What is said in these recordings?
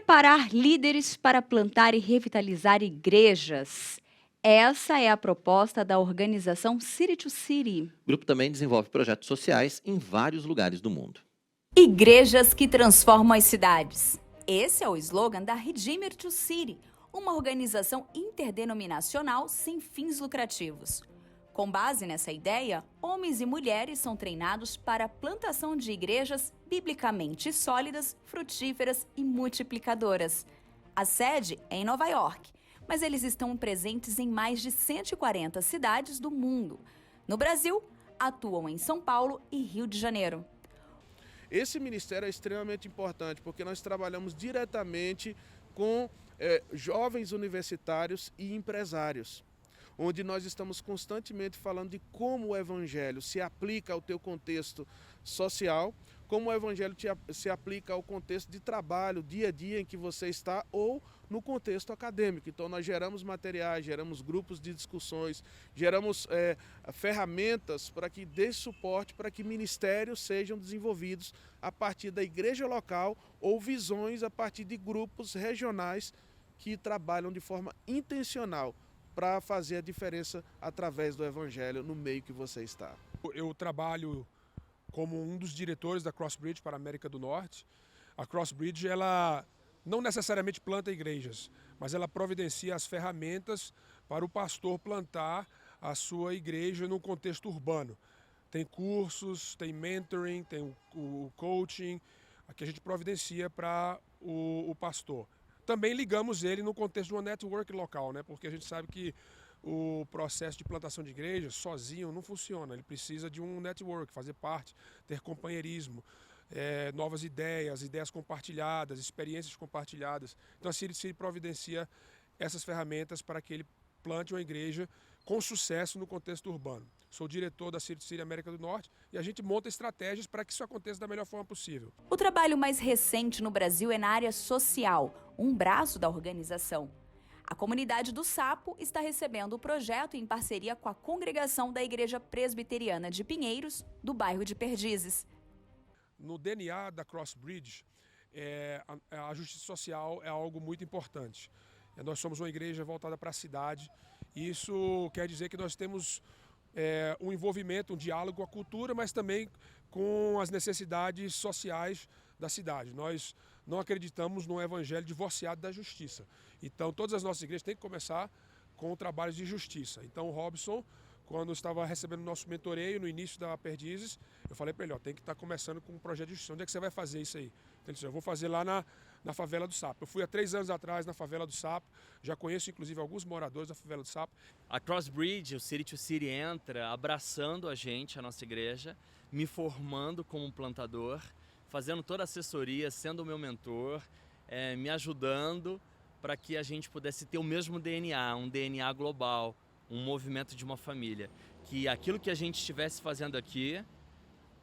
Preparar líderes para plantar e revitalizar igrejas. Essa é a proposta da organização City to City. O grupo também desenvolve projetos sociais em vários lugares do mundo. Igrejas que transformam as cidades. Esse é o slogan da Redeemer to City, uma organização interdenominacional sem fins lucrativos. Com base nessa ideia, homens e mulheres são treinados para a plantação de igrejas biblicamente sólidas, frutíferas e multiplicadoras. A sede é em Nova York, mas eles estão presentes em mais de 140 cidades do mundo. No Brasil, atuam em São Paulo e Rio de Janeiro. Esse ministério é extremamente importante porque nós trabalhamos diretamente com jovens universitários e empresários, onde nós estamos constantemente falando de como o evangelho se aplica ao teu contexto social, como o evangelho se aplica ao contexto de trabalho, dia a dia em que você está, ou no contexto acadêmico. Então nós geramos materiais, geramos grupos de discussões, geramos ferramentas para que dê suporte para que ministérios sejam desenvolvidos a partir da igreja local ou visões a partir de grupos regionais que trabalham de forma intencional para fazer a diferença através do evangelho no meio que você está. Eu trabalho como um dos diretores da Crossbridge para a América do Norte. A Crossbridge, ela não necessariamente planta igrejas, mas ela providencia as ferramentas para o pastor plantar a sua igreja num contexto urbano. Tem cursos, tem mentoring, tem o coaching, que a gente providencia para o pastor. Também ligamos ele no contexto de uma network local, né? Porque a gente sabe que o processo de plantação de igrejas sozinho não funciona. Ele precisa de um network, fazer parte, ter companheirismo, novas ideias, ideias compartilhadas, experiências compartilhadas. Então a City providencia essas ferramentas para que ele plante uma igreja com sucesso no contexto urbano. Sou diretor da City América do Norte e a gente monta estratégias para que isso aconteça da melhor forma possível. O trabalho mais recente no Brasil é na área social, um braço da organização. A comunidade do Sapo está recebendo o projeto em parceria com a congregação da Igreja Presbiteriana de Pinheiros, do bairro de Perdizes. No DNA da Crossbridge, a justiça social é algo muito importante. Nós somos uma igreja voltada para a cidade e isso quer dizer que nós temos um envolvimento, um diálogo com a cultura, mas também com as necessidades sociais da cidade. Nós não acreditamos num evangelho divorciado da justiça. Então, todas as nossas igrejas têm que começar com trabalhos de justiça. Então, o Robson, quando estava recebendo o nosso mentoreio no início da Perdizes, eu falei para ele, tem que estar começando com um projeto de justiça. Onde é que você vai fazer isso aí? Então, ele disse, eu vou fazer lá na favela do Sapo. Eu fui há 3 anos atrás na favela do Sapo, já conheço inclusive alguns moradores da favela do Sapo. A Crossbridge, o City to City entra abraçando a gente, a nossa igreja, me formando como plantador, fazendo toda a assessoria, sendo o meu mentor, me ajudando para que a gente pudesse ter o mesmo DNA, um DNA global, um movimento de uma família. Que aquilo que a gente estivesse fazendo aqui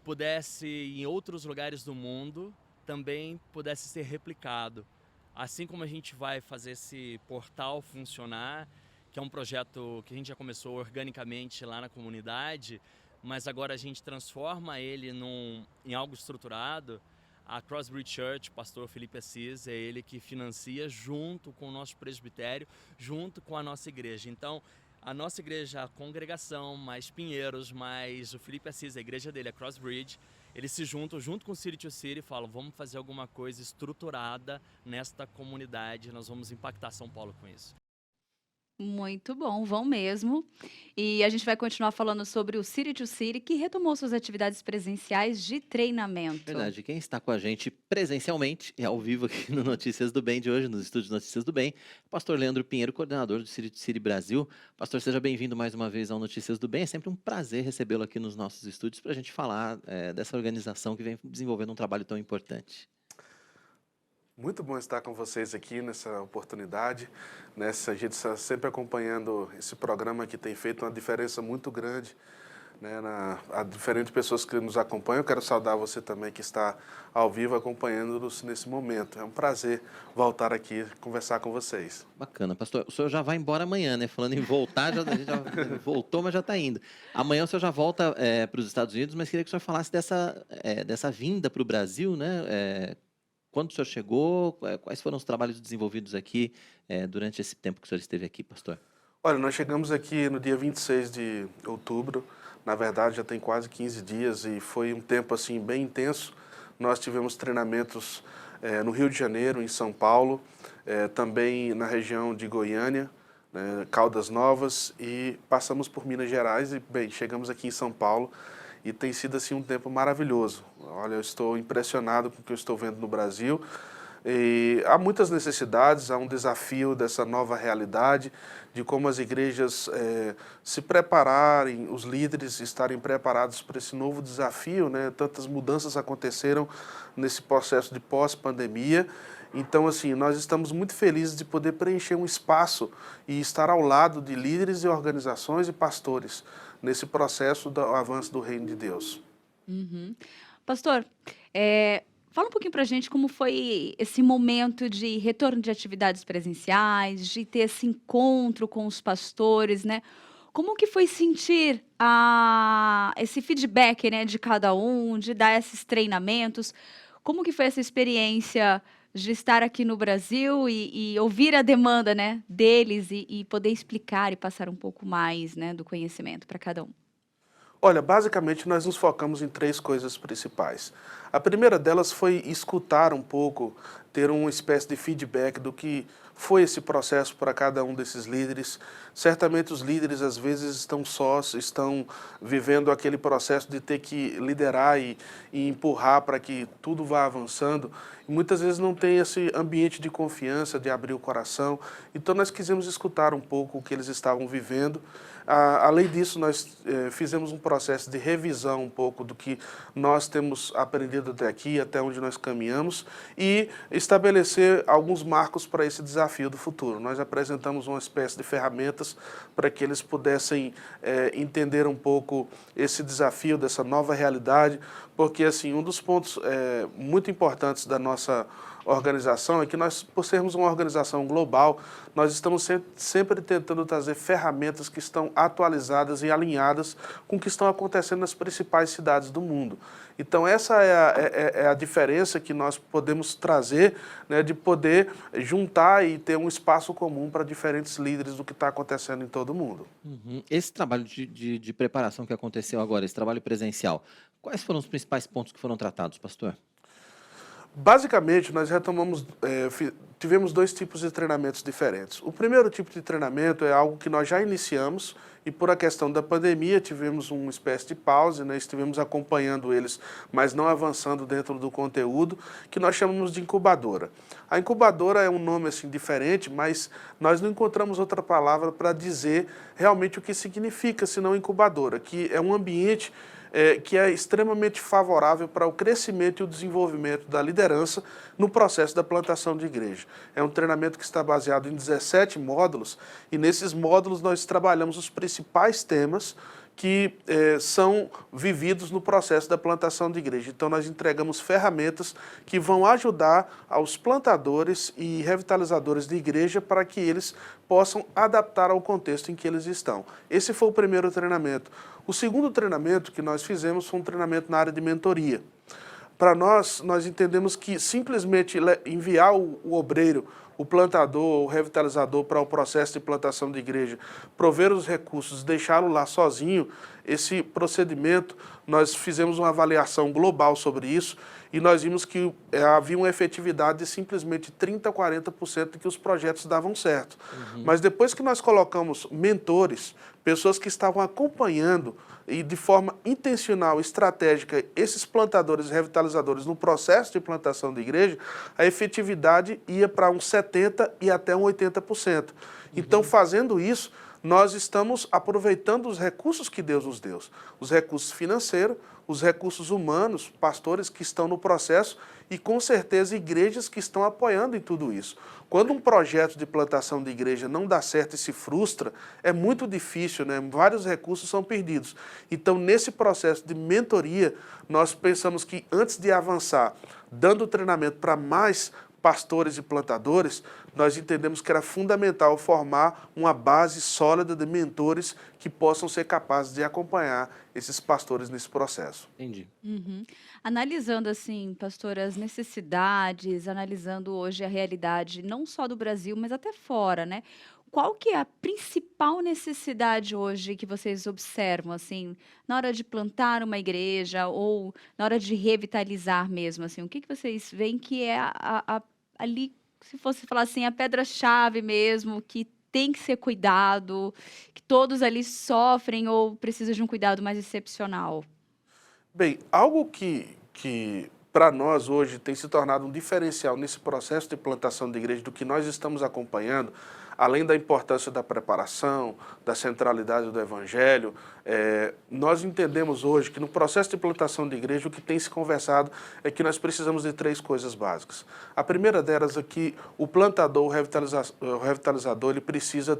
pudesse, em outros lugares do mundo, também pudesse ser replicado. Assim como a gente vai fazer esse portal funcionar, que é um projeto que a gente já começou organicamente lá na comunidade, mas agora a gente transforma ele em algo estruturado. A Crossbridge Church, o pastor Felipe Assis, é ele que financia junto com o nosso presbitério, junto com a nossa igreja. Então, a nossa igreja, a congregação, mais Pinheiros, mais o Felipe Assis, a igreja dele, a Crossbridge, eles se juntam junto com o City to City e falam, vamos fazer alguma coisa estruturada nesta comunidade, nós vamos impactar São Paulo com isso. Muito bom, vão mesmo. E a gente vai continuar falando sobre o City to City, que retomou suas atividades presenciais de treinamento. Verdade, quem está com a gente presencialmente e ao vivo aqui no Notícias do Bem de hoje, nos estúdios Notícias do Bem, Pastor Leandro Pinheiro, coordenador do City to City Brasil. Pastor, seja bem-vindo mais uma vez ao Notícias do Bem. É sempre um prazer recebê-lo aqui nos nossos estúdios para a gente falar dessa organização que vem desenvolvendo um trabalho tão importante. Muito bom estar com vocês aqui nessa oportunidade. A gente está sempre acompanhando esse programa que tem feito uma diferença muito grande, né, a diferentes pessoas que nos acompanham. Eu quero saudar você também que está ao vivo acompanhando-nos nesse momento. É um prazer voltar aqui conversar com vocês. Bacana, pastor. O senhor já vai embora amanhã, né? Falando em voltar, a gente já voltou, mas já está indo. Amanhã o senhor já volta para os Estados Unidos, mas queria que o senhor falasse dessa vinda para o Brasil, né? quando o senhor chegou, quais foram os trabalhos desenvolvidos aqui durante esse tempo que o senhor esteve aqui, pastor? Olha, nós chegamos aqui no dia 26 de outubro, na verdade já tem quase 15 dias e foi um tempo assim bem intenso. Nós tivemos treinamentos no Rio de Janeiro, em São Paulo, também na região de Goiânia, Caldas Novas, e passamos por Minas Gerais e, bem, chegamos aqui em São Paulo e tem sido assim um tempo maravilhoso. Olha, eu estou impressionado com o que eu estou vendo no Brasil. E há muitas necessidades, há um desafio dessa nova realidade, de como as igrejas se prepararem, os líderes estarem preparados para esse novo desafio, né? Tantas mudanças aconteceram nesse processo de pós-pandemia. Então, assim, nós estamos muito felizes de poder preencher um espaço e estar ao lado de líderes e organizações e pastores nesse processo do avanço do reino de Deus. Uhum. Pastor, fala um pouquinho pra gente como foi esse momento de retorno de atividades presenciais, de ter esse encontro com os pastores, né? Como que foi sentir esse feedback, né, de cada um, de dar esses treinamentos? Como que foi essa experiência de estar aqui no Brasil e ouvir a demanda, né, deles e poder explicar e passar um pouco mais, né, do conhecimento para cada um? Olha, basicamente nós nos focamos em 3 coisas principais. A primeira delas foi escutar um pouco, ter uma espécie de feedback do que foi esse processo para cada um desses líderes. Certamente os líderes às vezes estão sós, estão vivendo aquele processo de ter que liderar e empurrar para que tudo vá avançando. E muitas vezes não tem esse ambiente de confiança, de abrir o coração. Então nós quisemos escutar um pouco o que eles estavam vivendo. Além disso, nós fizemos um processo de revisão um pouco do que nós temos aprendido até aqui, até onde nós caminhamos, e estabelecer alguns marcos para esse desafio do futuro. Nós apresentamos uma espécie de ferramentas para que eles pudessem entender um pouco esse desafio dessa nova realidade, porque assim, um dos pontos muito importantes da nossa organização é que nós, por sermos uma organização global, nós estamos sempre tentando trazer ferramentas que estão atualizadas e alinhadas com o que estão acontecendo nas principais cidades do mundo. Então essa é a diferença que nós podemos trazer, né, de poder juntar e ter um espaço comum para diferentes líderes do que está acontecendo em todo o mundo. Uhum. Esse trabalho de preparação que aconteceu agora, esse trabalho presencial, quais foram os principais pontos que foram tratados, pastor? Basicamente, nós retomamos, tivemos 2 tipos de treinamentos diferentes. O primeiro tipo de treinamento é algo que nós já iniciamos e por a questão da pandemia tivemos uma espécie de pause, né? Estivemos acompanhando eles, mas não avançando dentro do conteúdo, que nós chamamos de incubadora. A incubadora é um nome assim diferente, mas nós não encontramos outra palavra para dizer realmente o que significa, senão incubadora, que é um ambiente que é extremamente favorável para o crescimento e o desenvolvimento da liderança no processo da plantação de igreja. É um treinamento que está baseado em 17 módulos e nesses módulos nós trabalhamos os principais temas que são vividos no processo da plantação de igreja. Então nós entregamos ferramentas que vão ajudar aos plantadores e revitalizadores de igreja para que eles possam adaptar ao contexto em que eles estão. Esse foi o primeiro treinamento. O segundo treinamento que nós fizemos foi um treinamento na área de mentoria. Para nós entendemos que simplesmente enviar o obreiro, o plantador, o revitalizador para o processo de plantação de igreja, prover os recursos, deixá-lo lá sozinho, esse procedimento, nós fizemos uma avaliação global sobre isso e nós vimos que havia uma efetividade de simplesmente 30% a 40% de que os projetos davam certo. Uhum. Mas depois que nós colocamos mentores, pessoas que estavam acompanhando e de forma intencional, estratégica, esses plantadores e revitalizadores no processo de plantação de igreja, a efetividade ia para uns 70% e até um 80%. Então, fazendo isso, nós estamos aproveitando os recursos que Deus nos deu, os recursos financeiros, os recursos humanos, pastores que estão no processo e, com certeza, igrejas que estão apoiando em tudo isso. Quando um projeto de plantação de igreja não dá certo e se frustra, é muito difícil, né? Vários recursos são perdidos. Então, nesse processo de mentoria, nós pensamos que antes de avançar, dando treinamento para mais pastores e plantadores, nós entendemos que era fundamental formar uma base sólida de mentores que possam ser capazes de acompanhar esses pastores nesse processo. Entendi. Analisando, assim, pastor, as necessidades, analisando hoje a realidade não só do Brasil, mas até fora, né? Qual que é a principal necessidade hoje que vocês observam, assim, na hora de plantar uma igreja ou na hora de revitalizar mesmo, assim? O que que vocês veem que é ali, se fosse falar assim, a pedra-chave mesmo, que tem que ser cuidado, que todos ali sofrem ou precisam de um cuidado mais excepcional? Bem, algo que para nós hoje tem se tornado um diferencial nesse processo de plantação de igreja do que nós estamos acompanhando, além da importância da preparação, da centralidade do evangelho, nós entendemos hoje que no processo de plantação de igreja o que tem se conversado é que nós precisamos de 3 coisas básicas. A primeira delas é que o plantador, o revitalizador, ele precisa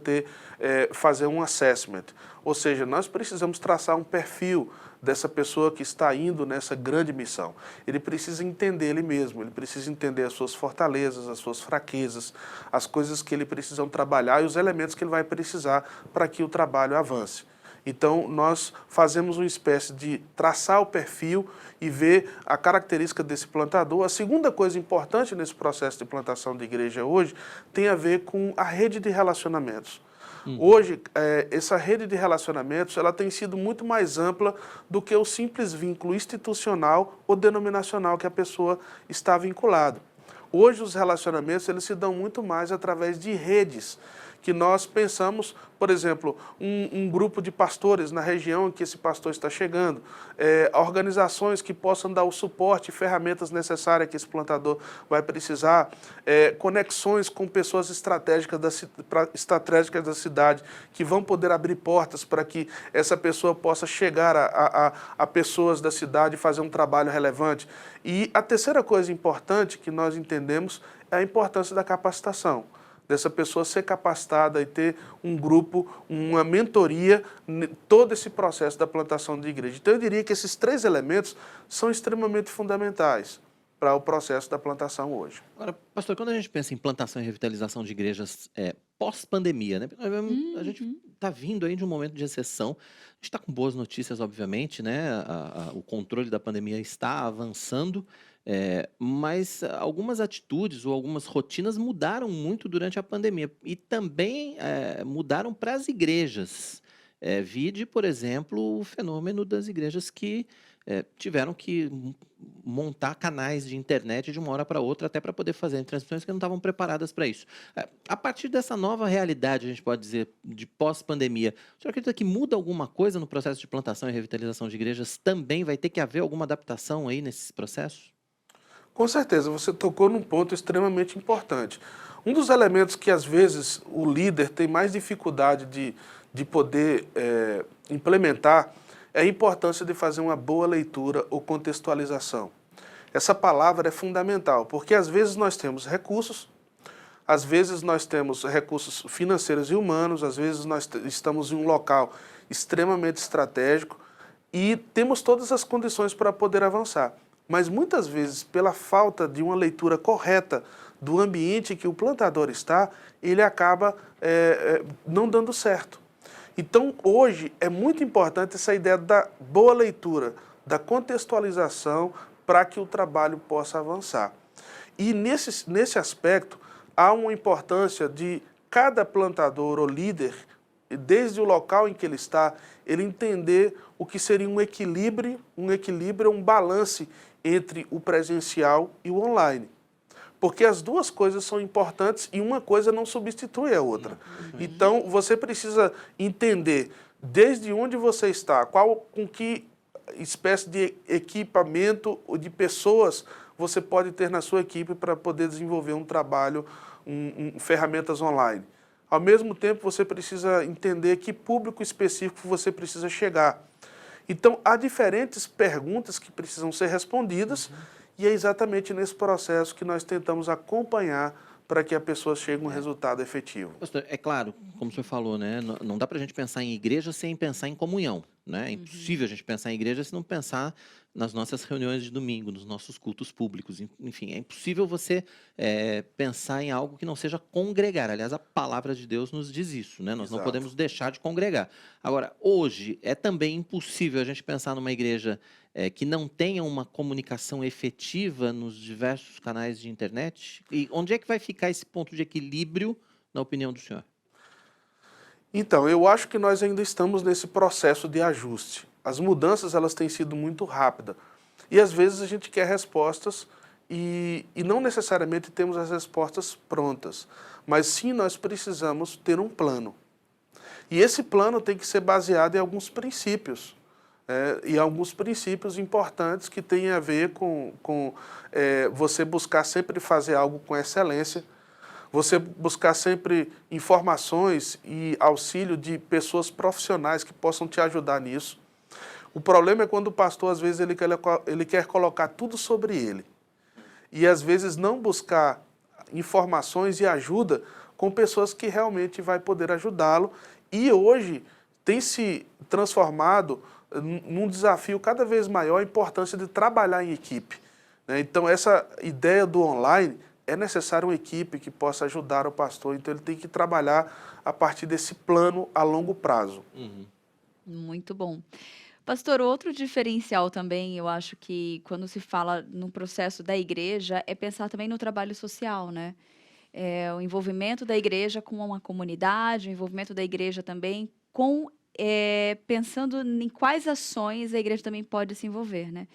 fazer um assessment, ou seja, nós precisamos traçar um perfil dessa pessoa que está indo nessa grande missão. Ele precisa entender ele mesmo, ele precisa entender as suas fortalezas, as suas fraquezas, as coisas que ele precisa trabalhar e os elementos que ele vai precisar para que o trabalho avance. Então, nós fazemos uma espécie de traçar o perfil e ver a característica desse plantador. A segunda coisa importante nesse processo de plantação de igreja hoje tem a ver com a rede de relacionamentos. Hoje, essa rede de relacionamentos ela tem sido muito mais ampla do que o simples vínculo institucional ou denominacional que a pessoa está vinculada. Hoje, os relacionamentos eles se dão muito mais através de redes, que nós pensamos, por exemplo, um grupo de pastores na região em que esse pastor está chegando, organizações que possam dar o suporte e ferramentas necessárias que esse plantador vai precisar, conexões com pessoas estratégicas da cidade, que vão poder abrir portas para que essa pessoa possa chegar a pessoas da cidade e fazer um trabalho relevante. E a terceira coisa importante que nós entendemos é a importância da capacitação, dessa pessoa ser capacitada e ter um grupo, uma mentoria, todo esse processo da plantação de igreja. Então eu diria que esses 3 elementos são extremamente fundamentais para o processo da plantação hoje. Agora, pastor, quando a gente pensa em plantação e revitalização de igrejas pós-pandemia, né? A gente está vindo aí de um momento de recessão, a gente está com boas notícias, obviamente, né? O controle da pandemia está avançando, mas algumas atitudes ou algumas rotinas mudaram muito durante a pandemia e também mudaram para as igrejas. Vide, por exemplo, o fenômeno das igrejas que tiveram que montar canais de internet de uma hora para outra, até para poder fazer transmissões que não estavam preparadas para isso. A partir dessa nova realidade, a gente pode dizer, de pós-pandemia, o senhor acredita que muda alguma coisa no processo de plantação e revitalização de igrejas? Também vai ter que haver alguma adaptação aí nesses processos? Com certeza, você tocou num ponto extremamente importante. Um dos elementos que, às vezes, o líder tem mais dificuldade de poder implementar é a importância de fazer uma boa leitura ou contextualização. Essa palavra é fundamental, porque às vezes nós temos recursos, às vezes nós temos recursos financeiros e humanos, às vezes nós estamos em um local extremamente estratégico e temos todas as condições para poder avançar. Mas muitas vezes, pela falta de uma leitura correta do ambiente que o plantador está, ele acaba não dando certo. Então, hoje, é muito importante essa ideia da boa leitura, da contextualização, para que o trabalho possa avançar. E nesse aspecto, há uma importância de cada plantador ou líder, desde o local em que ele está, ele entender o que seria um equilíbrio, um balance entre o presencial e o online. Porque as duas coisas são importantes e uma coisa não substitui a outra. Então, você precisa entender desde onde você está, com que espécie de equipamento ou de pessoas você pode ter na sua equipe para poder desenvolver um trabalho, ferramentas online. Ao mesmo tempo, você precisa entender que público específico você precisa chegar. Então, há diferentes perguntas que precisam ser respondidas e é exatamente nesse processo que nós tentamos acompanhar para que a pessoa chegue a um resultado efetivo. Pastor, é claro, como o senhor falou, né? Não dá para a gente pensar em igreja sem pensar em comunhão. né? É impossível a gente pensar em igreja se não pensar nas nossas reuniões de domingo, nos nossos cultos públicos. Enfim, é impossível você pensar em algo que não seja congregar. Aliás, a palavra de Deus nos diz isso, né? Nós não Exato. podemos deixar de congregar. Agora, hoje, é também impossível a gente pensar numa igreja que não tenha uma comunicação efetiva nos diversos canais de internet? E onde é que vai ficar esse ponto de equilíbrio, na opinião do senhor? Então, eu acho que nós ainda estamos nesse processo de ajuste. As mudanças, elas têm sido muito rápidas. E às vezes a gente quer respostas e não necessariamente temos as respostas prontas. Mas sim, nós precisamos ter um plano. E esse plano tem que ser baseado em alguns princípios. E alguns princípios importantes que têm a ver com você buscar sempre fazer algo com excelência, você buscar sempre informações e auxílio de pessoas profissionais que possam te ajudar nisso. O problema é quando o pastor, às vezes, ele quer colocar tudo sobre ele. E, às vezes, não buscar informações e ajuda com pessoas que realmente vai poder ajudá-lo. E hoje tem se transformado num desafio cada vez maior a importância de trabalhar em equipe. Então, essa ideia do online, é necessário uma equipe que possa ajudar o pastor, então ele tem que trabalhar a partir desse plano a longo prazo. Muito bom. Pastor, outro diferencial também, eu acho que quando se fala no processo da igreja, é pensar também no trabalho social, né? O envolvimento da igreja com uma comunidade, o envolvimento da igreja também com pensando em quais ações a igreja também pode se envolver, né?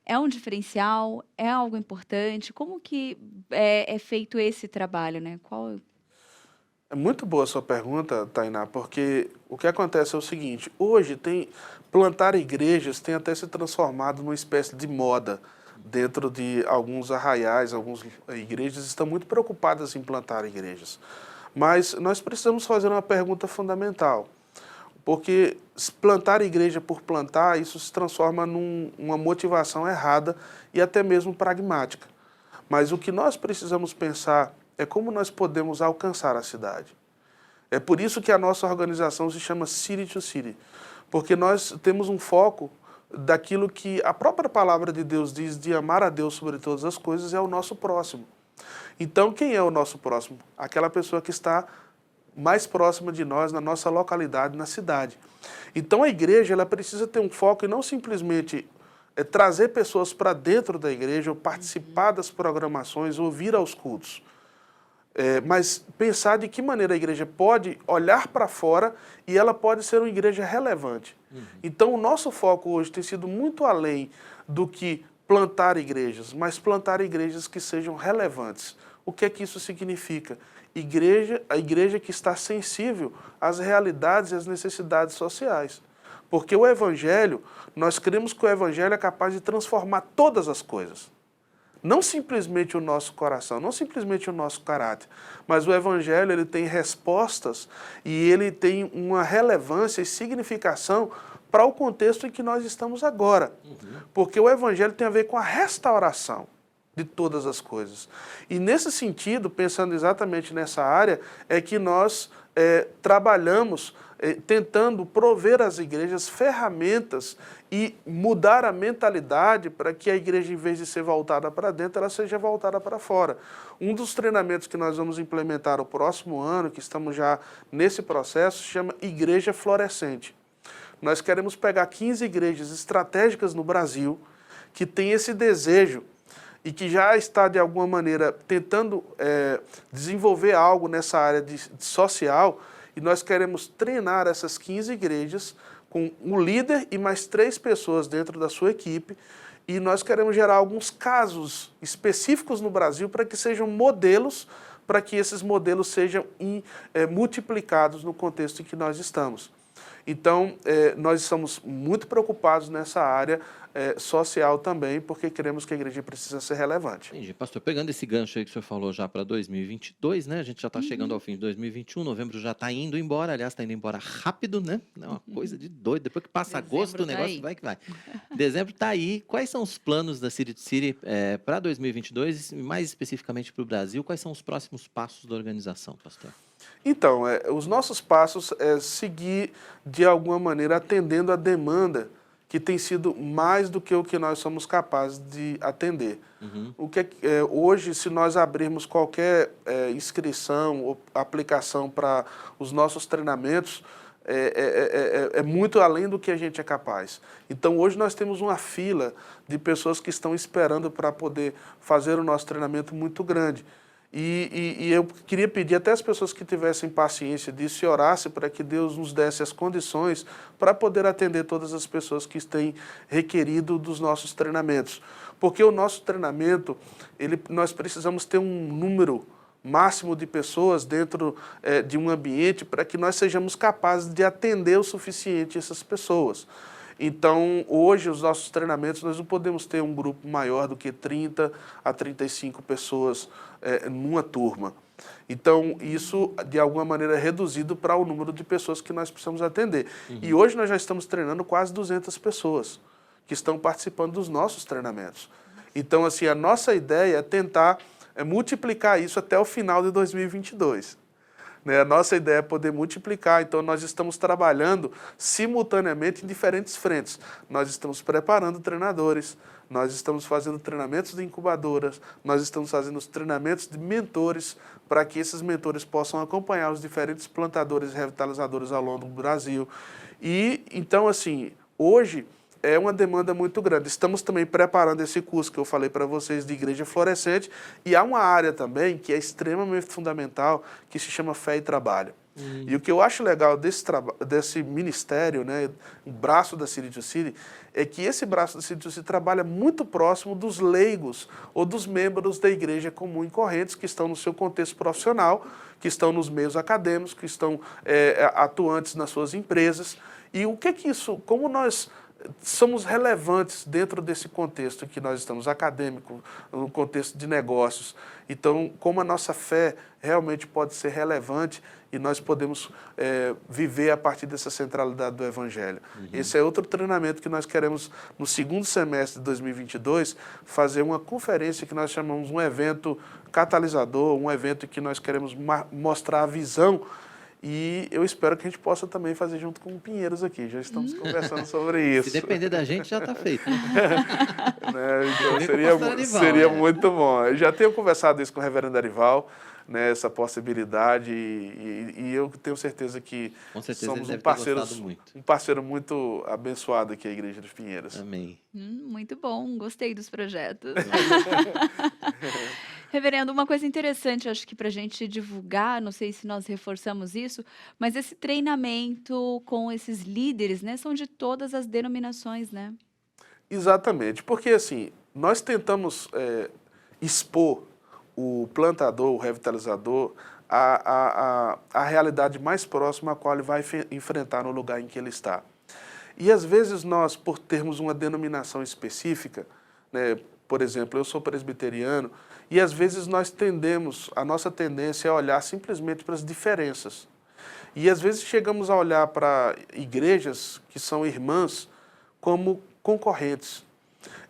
É um diferencial? É algo importante? Como que é feito esse trabalho, né? É muito boa a sua pergunta, Tainá, porque o que acontece é o seguinte, hoje plantar igrejas tem até se transformado numa espécie de moda dentro de alguns arraiais, algumas igrejas estão muito preocupadas em plantar igrejas. Mas nós precisamos fazer uma pergunta fundamental, porque plantar igreja por plantar, isso se transforma numa motivação errada e até mesmo pragmática. Mas o que nós precisamos pensar é como nós podemos alcançar a cidade. É por isso que a nossa organização se chama City to City, porque nós temos um foco daquilo que a própria palavra de Deus diz de amar a Deus sobre todas as coisas é o nosso próximo. Então, quem é o nosso próximo? Aquela pessoa que está mais próxima de nós, na nossa localidade, na cidade. Então, a igreja ela precisa ter um foco e não simplesmente trazer pessoas para dentro da igreja, ou participar das programações, ou vir aos cultos. Mas pensar de que maneira a igreja pode olhar para fora e ela pode ser uma igreja relevante. Então, o nosso foco hoje tem sido muito além do que plantar igrejas, mas plantar igrejas que sejam relevantes. O que é que isso significa? A igreja que está sensível às realidades e às necessidades sociais. Porque o Evangelho, nós cremos que o Evangelho é capaz de transformar todas as coisas. Não simplesmente o nosso coração, não simplesmente o nosso caráter, mas o Evangelho ele tem respostas e ele tem uma relevância e significação para o contexto em que nós estamos agora. Porque o Evangelho tem a ver com a restauração de todas as coisas. E nesse sentido, pensando exatamente nessa área, é que nós trabalhamos tentando prover às igrejas ferramentas e mudar a mentalidade para que a igreja, em vez de ser voltada para dentro, ela seja voltada para fora. Um dos treinamentos que nós vamos implementar o próximo ano, que estamos já nesse processo, se chama Igreja Florescente. Nós queremos pegar 15 igrejas estratégicas no Brasil que têm esse desejo e que já está, de alguma maneira, tentando desenvolver algo nessa área de social, e nós queremos treinar essas 15 igrejas com um líder e mais 3 pessoas dentro da sua equipe, e nós queremos gerar alguns casos específicos no Brasil para que sejam modelos, para que esses modelos sejam multiplicados no contexto em que nós estamos. Então, nós estamos muito preocupados nessa área social também, porque queremos que a igreja precisa ser relevante. Entendi. Pastor, pegando esse gancho aí que o senhor falou já para 2022, né? A gente já está chegando ao fim de 2021, novembro já está indo embora, aliás, está indo embora rápido, né? É uma coisa de doido. Depois que passa agosto, o negócio vai que vai. Dezembro está aí. Quais são os planos da City to City para 2022 e mais especificamente para o Brasil? Quais são os próximos passos da organização, pastor? Então, os nossos passos é seguir, de alguma maneira, atendendo a demanda que tem sido mais do que o que nós somos capazes de atender. Hoje, se nós abrirmos qualquer inscrição ou aplicação para os nossos treinamentos, é muito além do que a gente é capaz. Então, hoje nós temos uma fila de pessoas que estão esperando para poder fazer o nosso treinamento muito grande. E eu queria pedir até as pessoas que tivessem paciência disso e orassem para que Deus nos desse as condições para poder atender todas as pessoas que têm requerido dos nossos treinamentos. Porque o nosso treinamento, nós precisamos ter um número máximo de pessoas dentro de um ambiente para que nós sejamos capazes de atender o suficiente essas pessoas. Então, hoje, os nossos treinamentos, nós não podemos ter um grupo maior do que 30 a 35 pessoas numa turma. Então, isso, de alguma maneira, é reduzido para o número de pessoas que nós precisamos atender. E hoje nós já estamos treinando quase 200 pessoas que estão participando dos nossos treinamentos. Então, assim, a nossa ideia é tentar multiplicar isso até o final de 2022. A nossa ideia é poder multiplicar, então nós estamos trabalhando simultaneamente em diferentes frentes. Nós estamos preparando treinadores, nós estamos fazendo treinamentos de incubadoras, nós estamos fazendo os treinamentos de mentores, para que esses mentores possam acompanhar os diferentes plantadores e revitalizadores ao longo do Brasil. E, então, assim, hoje é uma demanda muito grande. Estamos também preparando esse curso que eu falei para vocês de Igreja Florescente, e há uma área também que é extremamente fundamental, que se chama Fé e Trabalho. E o que eu acho legal desse ministério, né, o braço da City to City, é que esse braço da City to City trabalha muito próximo dos leigos ou dos membros da igreja comum e correntes que estão no seu contexto profissional, que estão nos meios acadêmicos, que estão atuantes nas suas empresas. E o que isso, como nós somos relevantes dentro desse contexto que nós estamos, acadêmico, no contexto de negócios. Então, como a nossa fé realmente pode ser relevante e nós podemos viver a partir dessa centralidade do Evangelho. Esse é outro treinamento que nós queremos, no segundo semestre de 2022, fazer uma conferência que nós chamamos um evento catalisador, um evento que nós queremos mostrar a visão. E eu espero que a gente possa também fazer junto com o Pinheiros aqui. Já estamos conversando sobre isso. Se depender da gente, já está feito. Né? Então, seria muito bom. Eu já tenho conversado isso com o reverendo Arival, né, essa possibilidade, e eu tenho certeza que somos um parceiro muito abençoado aqui, a Igreja dos Pinheiros. Amém. Muito bom, gostei dos projetos. Reverendo, uma coisa interessante, acho que para a gente divulgar, não sei se nós reforçamos isso, mas esse treinamento com esses líderes, né, são de todas as denominações, né? Exatamente, porque assim, nós tentamos expor o plantador, o revitalizador, a realidade mais próxima a qual ele vai enfrentar no lugar em que ele está. E às vezes nós, por termos uma denominação específica, né, por exemplo, eu sou presbiteriano, e às vezes a nossa tendência é olhar simplesmente para as diferenças. E às vezes chegamos a olhar para igrejas que são irmãs como concorrentes.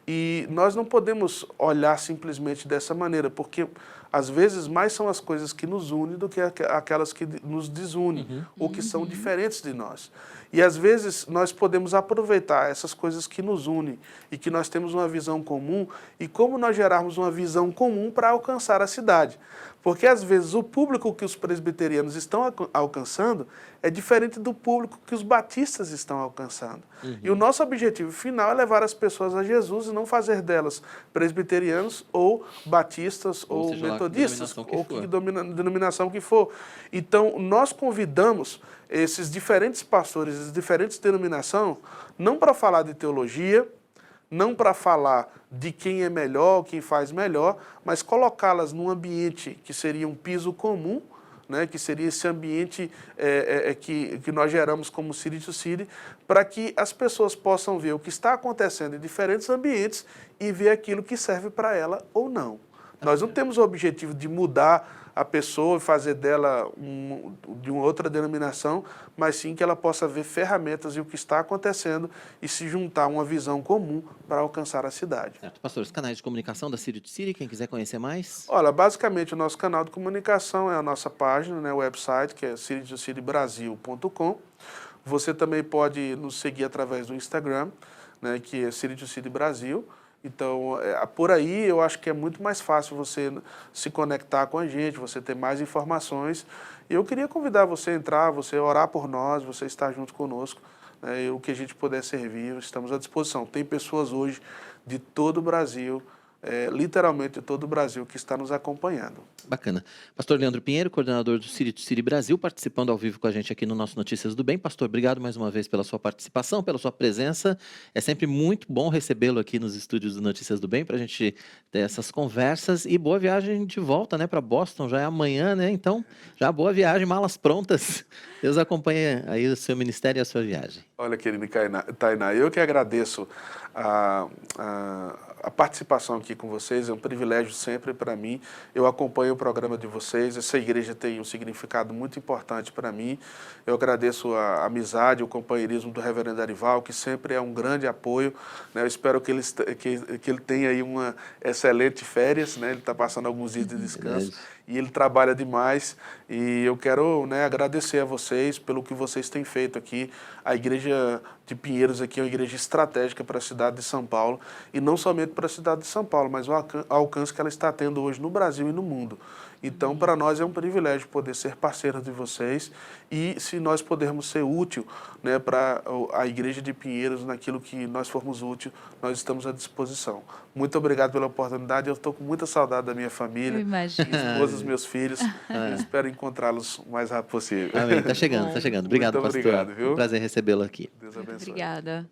E nós não podemos olhar simplesmente dessa maneira, porque às vezes mais são as coisas que nos unem do que aquelas que nos desunem, ou que são diferentes de nós. E às vezes nós podemos aproveitar essas coisas que nos unem e que nós temos uma visão comum, e como nós gerarmos uma visão comum para alcançar a cidade. Porque às vezes o público que os presbiterianos estão alcançando é diferente do público que os batistas estão alcançando. E o nosso objetivo final é levar as pessoas a Jesus e não fazer delas presbiterianos ou batistas ou metodistas, ou que denominação que for. Então, nós convidamos esses diferentes pastores, as diferentes denominações, não para falar de teologia, não para falar de quem é melhor, quem faz melhor, mas colocá-las num ambiente que seria um piso comum, né, que seria esse ambiente que nós geramos como City to City, para que as pessoas possam ver o que está acontecendo em diferentes ambientes e ver aquilo que serve para ela ou não. Nós não temos o objetivo de mudar a pessoa e fazer dela de uma outra denominação, mas sim que ela possa ver ferramentas e o que está acontecendo e se juntar a uma visão comum para alcançar a cidade. Certo. Pastor, os canais de comunicação da City to City, quem quiser conhecer mais? Olha, basicamente o nosso canal de comunicação é a nossa página, né, o website, que é citytocitybrasil.com. Você também pode nos seguir através do Instagram, né, que é City to City Brasil. Então, por aí eu acho que é muito mais fácil você se conectar com a gente, você ter mais informações. E eu queria convidar você a entrar, você orar por nós, você estar junto conosco, né, e o que a gente puder servir, estamos à disposição. Tem pessoas hoje de todo o Brasil, literalmente de todo o Brasil, que está nos acompanhando. Bacana. Pastor Leandro Pinheiro, coordenador do City to City Brasil, participando ao vivo com a gente aqui no nosso Notícias do Bem. Pastor, obrigado mais uma vez pela sua participação, pela sua presença. É sempre muito bom recebê-lo aqui nos estúdios do Notícias do Bem para a gente ter essas conversas e boa viagem de volta, né, para Boston. Já é amanhã, né? Então, já boa viagem, malas prontas. Deus acompanhe aí o seu ministério e a sua viagem. Olha, querido Tainá, eu que agradeço a participação aqui com vocês, é um privilégio sempre para mim. Eu acompanho o programa de vocês, essa igreja tem um significado muito importante para mim. Eu agradeço a amizade, o companheirismo do reverendo Arival, que sempre é um grande apoio, né? Eu espero que ele tenha aí uma excelente férias, né? Ele está passando alguns dias de descanso. E ele trabalha demais e eu quero, né, agradecer a vocês pelo que vocês têm feito aqui. A igreja de Pinheiros aqui é uma igreja estratégica para a cidade de São Paulo e não somente para a cidade de São Paulo, mas o alcance que ela está tendo hoje no Brasil e no mundo. Então, para nós é um privilégio poder ser parceiro de vocês e se nós pudermos ser útil, né, para a igreja de Pinheiros, naquilo que nós formos útil, nós estamos à disposição. Muito obrigado pela oportunidade. Eu estou com muita saudade da minha família, minha esposa, dos meus filhos. Eu espero encontrá-los o mais rápido possível. Amém. Tá chegando, tá chegando. Obrigado, Muito pastor. obrigado, viu? Um prazer recebê-lo aqui. Deus abençoe. Obrigada.